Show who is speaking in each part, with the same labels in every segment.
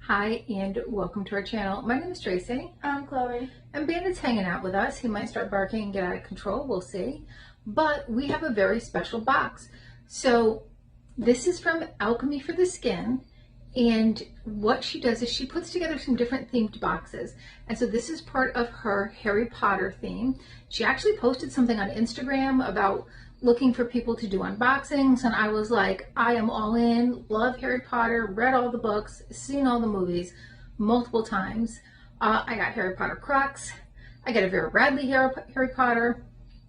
Speaker 1: Hi and welcome to our channel. My name is Tracy.
Speaker 2: I'm Chloe.
Speaker 1: And Bandit's hanging out with us. He might start barking and get out of control. We'll see. But we have a very special box. So this is from Alchemy for the Skin. And what she does is she puts together some different themed boxes. And so this is part of her Harry Potter theme. She actually posted something on Instagram about looking for people to do unboxings, and I was like, I am all in. Love Harry Potter, read all the books, seen all the movies multiple times. I got Harry Potter Crocs. I got a Vera Bradley Harry Potter.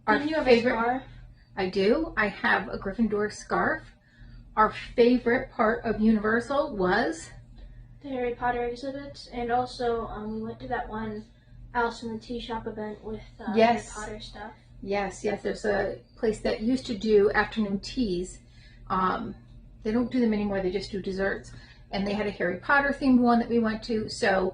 Speaker 2: Did you have a scarf?
Speaker 1: I do. I have a Gryffindor scarf. Our favorite part of Universal was
Speaker 2: the Harry Potter exhibits, and also we went to that one Alice in the Tea Shop event with
Speaker 1: yes.
Speaker 2: Harry Potter stuff.
Speaker 1: Yes, there's a place that used to do afternoon teas. They don't do them anymore, they just do desserts. And they had a Harry Potter themed one that we went to. So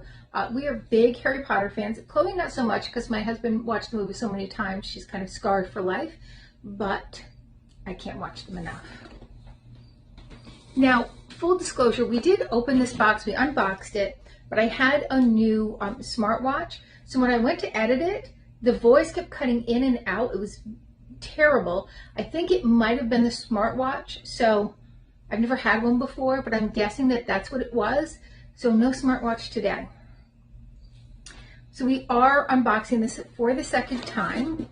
Speaker 1: we are big Harry Potter fans. Chloe not so much, because my husband watched the movie so many times, she's kind of scarred for life. But I can't watch them enough. Now, full disclosure, we did open this box, we unboxed it, but I had a new smartwatch. So when I went to edit it, the voice kept cutting in and out. It was terrible. I think it might have been the smartwatch. So I've never had one before, but I'm guessing that that's what it was. So no smartwatch today. So we are unboxing this for the second time.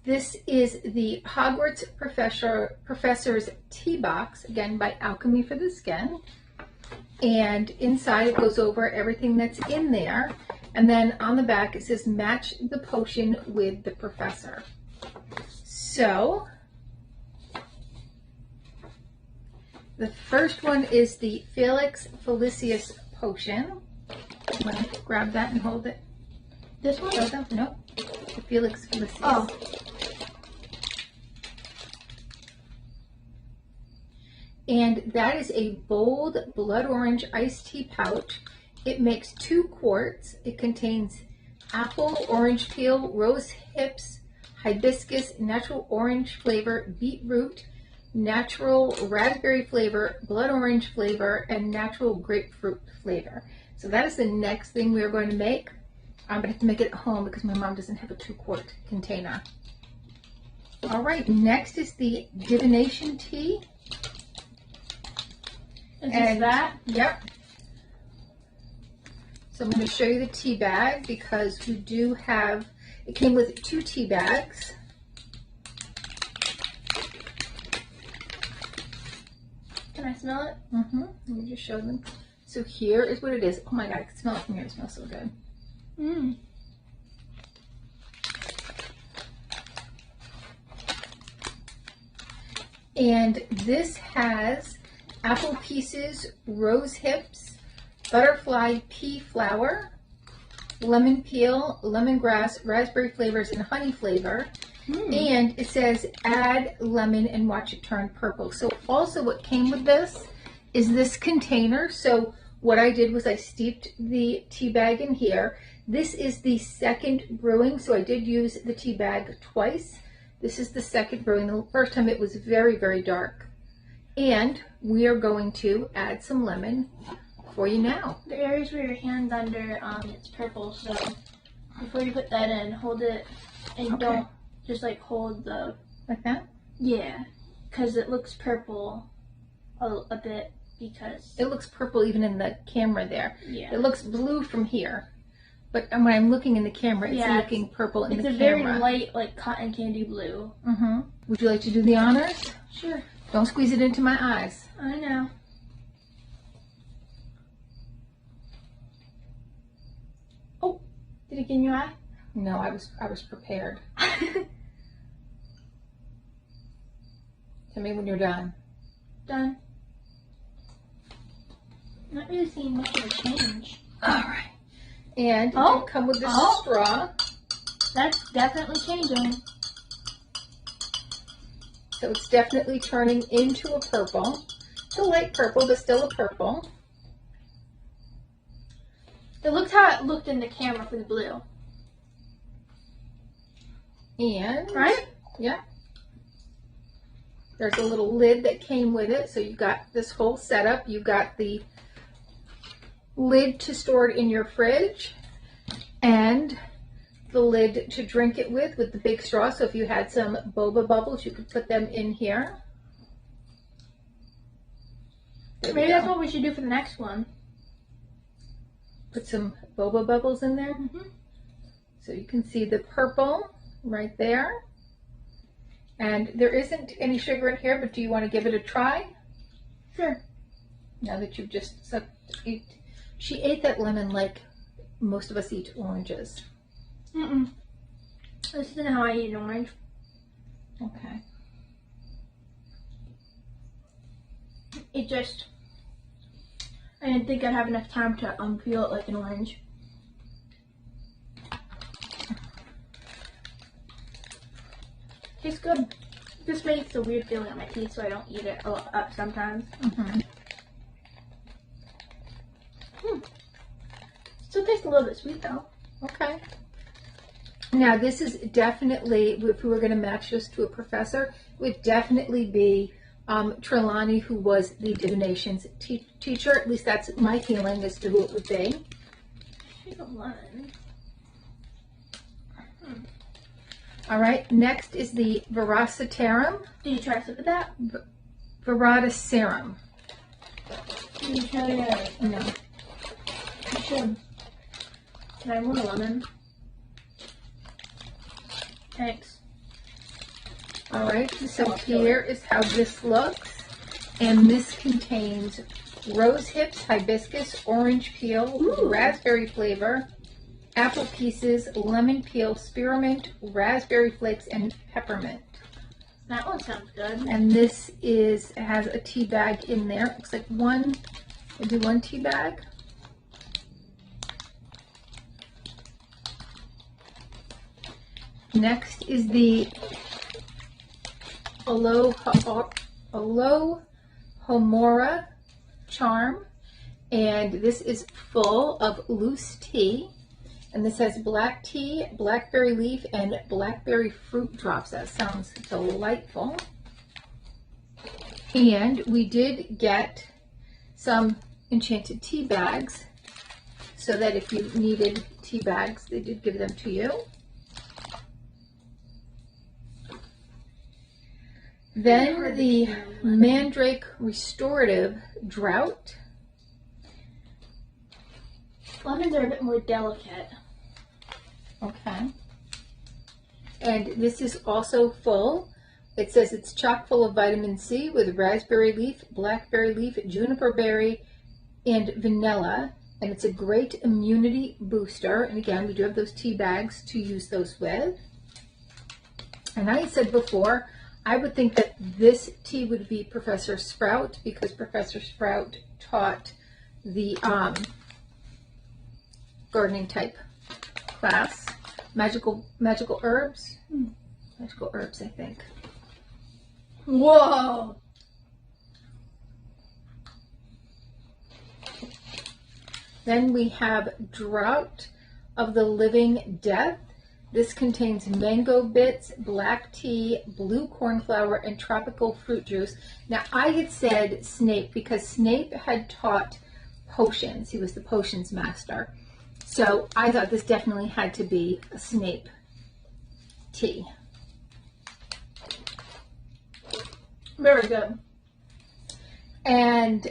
Speaker 1: This is the Hogwarts Professor's Tea Box, again by Alchemy for the Skin. And inside it goes over everything that's in there. And then on the back it says match the potion with the professor. So the first one is the Felix Felicis potion. I'm going to grab that and hold it.
Speaker 2: This one?
Speaker 1: No, the Felix Felicis.
Speaker 2: Oh.
Speaker 1: And that is a bold blood orange iced tea pouch. It makes 2 quarts. It contains apple, orange peel, rose hips, hibiscus, natural orange flavor, beetroot, natural raspberry flavor, blood orange flavor, and natural grapefruit flavor. So that is the next thing we are going to make. I'm going to have to make it at home because my mom doesn't have a 2-quart container. All right, next is the divination tea.
Speaker 2: And that?
Speaker 1: Yep. So I'm going to show you the tea bag because we do have, it came with 2 tea bags.
Speaker 2: Can I smell it?
Speaker 1: Mm-hmm. Let me just show them. So here is what it is. Oh my God, I can smell it from here. It smells so good.
Speaker 2: Mmm.
Speaker 1: And this has apple pieces, rose hips, butterfly pea flower, lemon peel, lemongrass, raspberry flavors, and honey flavor. And it says add lemon and watch it turn purple. So also what came with this is this container. So what I did was I steeped the tea bag in here. This is the second brewing, so I did use the tea bag twice. This is the second brewing. The first time it was very, very dark. And we are going to add some lemon for you now.
Speaker 2: The areas where your hand's under, it's purple, so before you put that in, hold it and don't just like hold the...
Speaker 1: Like that?
Speaker 2: Yeah, because it looks purple a bit because...
Speaker 1: It looks purple even in the camera there.
Speaker 2: Yeah.
Speaker 1: It looks blue from here. But when I'm looking in the camera, it's looking purple in the camera.
Speaker 2: It's a very light, like cotton candy blue.
Speaker 1: Mm-hmm. Would you like to do the honors?
Speaker 2: Sure.
Speaker 1: Don't squeeze it into my eyes.
Speaker 2: I know. Oh, did it get in your eye?
Speaker 1: No, I was prepared. Tell me when you're done.
Speaker 2: Done. Not really seeing much of a change.
Speaker 1: All right. And it did come with this straw.
Speaker 2: That's definitely changing.
Speaker 1: So it's definitely turning into a purple. It's a light purple, but still a purple.
Speaker 2: It looks how it looked in the camera for the blue.
Speaker 1: And,
Speaker 2: right?
Speaker 1: Yeah. There's a little lid that came with it. So you've got this whole setup. You've got the lid to store it in your fridge, and the lid to drink it with the big straw. So if you had some boba bubbles, you could put them in here.
Speaker 2: Maybe that's what we should do for the next one.
Speaker 1: Put some boba bubbles in there.
Speaker 2: Mm-hmm.
Speaker 1: So you can see the purple right there. And there isn't any sugar in here, but do you want to give it a try?
Speaker 2: Sure.
Speaker 1: Now that you've just she ate that lemon like most of us eat oranges.
Speaker 2: Mm-mm. This isn't how I eat an orange.
Speaker 1: Okay.
Speaker 2: It just, I didn't think I'd have enough time to peel it like an orange. Tastes good. This makes a weird feeling on my teeth, so I don't eat it up sometimes.
Speaker 1: Mm-hmm.
Speaker 2: Still tastes a little bit sweet though.
Speaker 1: Okay. Now this is definitely, if we were going to match this to a professor, it would definitely be Trelawney, who was the divinations teacher. At least that's my feeling as to who it would be.
Speaker 2: She's a lemon.
Speaker 1: All right. Next is the Veracitarum.
Speaker 2: Did you try some of that?
Speaker 1: Veracitarum.
Speaker 2: Did you try it?
Speaker 1: No.
Speaker 2: You should. Can I want a lemon? Thanks.
Speaker 1: All right. So here is how this looks, and this contains rose hips, hibiscus, orange peel, raspberry flavor, apple pieces, lemon peel, spearmint, raspberry flakes, and peppermint.
Speaker 2: That one sounds good.
Speaker 1: And this has a tea bag in there. Looks like maybe one tea bag. Next is the Alohomora charm, and this is full of loose tea. And this has black tea, blackberry leaf, and blackberry fruit drops. That sounds delightful. And we did get some enchanted tea bags, so that if you needed tea bags, they did give them to you. Then the Mandrake Restorative Drought.
Speaker 2: Lemons are a bit more delicate.
Speaker 1: Okay. And this is also full. It says it's chock full of vitamin C with raspberry leaf, blackberry leaf, juniper berry, and vanilla. And it's a great immunity booster. And again, we do have those tea bags to use those with. And I said before, I would think that this tea would be Professor Sprout, because Professor Sprout taught the gardening type class. Magical herbs. Magical herbs, I think.
Speaker 2: Whoa!
Speaker 1: Then we have Drought of the Living Death. This contains mango bits, black tea, blue cornflower, and tropical fruit juice. Now, I had said Snape because Snape had taught potions. He was the potions master. So I thought this definitely had to be a Snape tea.
Speaker 2: Very good.
Speaker 1: And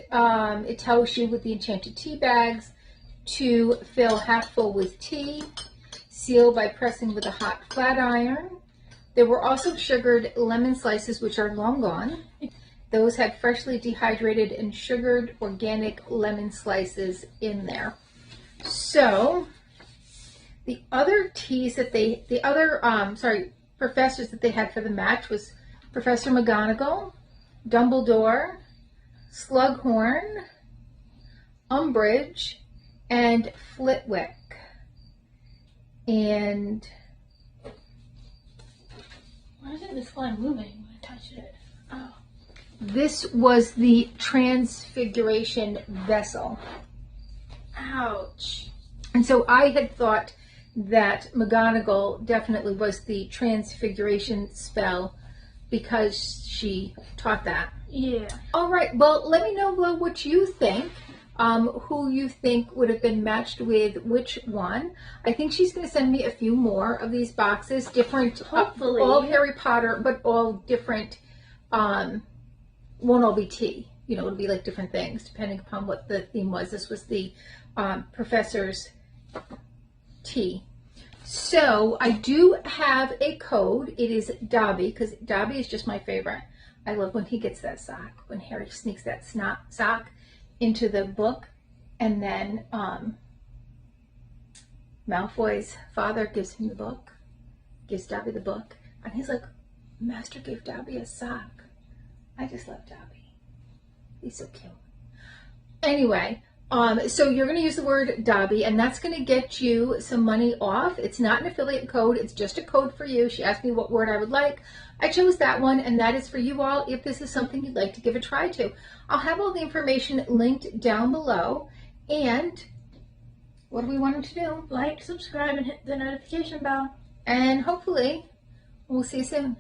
Speaker 1: it tells you with the enchanted tea bags to fill half full with tea. Seal by pressing with a hot flat iron. There were also sugared lemon slices, which are long gone. Those had freshly dehydrated and sugared organic lemon slices in there. So the other teas that professors that they had for the match was Professor McGonagall, Dumbledore, Slughorn, Umbridge, and Flitwick. And
Speaker 2: why isn't this line moving when I touch it? Oh.
Speaker 1: This was the Transfiguration vessel.
Speaker 2: Ouch.
Speaker 1: And so I had thought that McGonagall definitely was the Transfiguration spell because she taught that.
Speaker 2: Yeah.
Speaker 1: All right, well, let me know what you think. who you think would have been matched with which one. I think she's going to send me a few more of these boxes, different,
Speaker 2: Hopefully.
Speaker 1: all Harry Potter, but all different, won't all be tea. You know, it'll be like different things depending upon what the theme was. This was the professor's tea. So I do have a code. It is Dobby, because Dobby is just my favorite. I love when he gets that sock, when Harry sneaks that sock into the book, and then Malfoy's father gives him the book, gives Dobby the book, and he's like, Master gave Dobby a sock. I just love Dobby. He's so cute. Anyway, so you're going to use the word Dobby, and that's going to get you some money off. It's not an affiliate code. It's just a code for you. She asked me what word I would like. I chose that one, and that is for you all if this is something you'd like to give a try to. I'll have all the information linked down below. And what do we want them to do?
Speaker 2: Like, subscribe, and hit the notification bell.
Speaker 1: And hopefully we'll see you soon.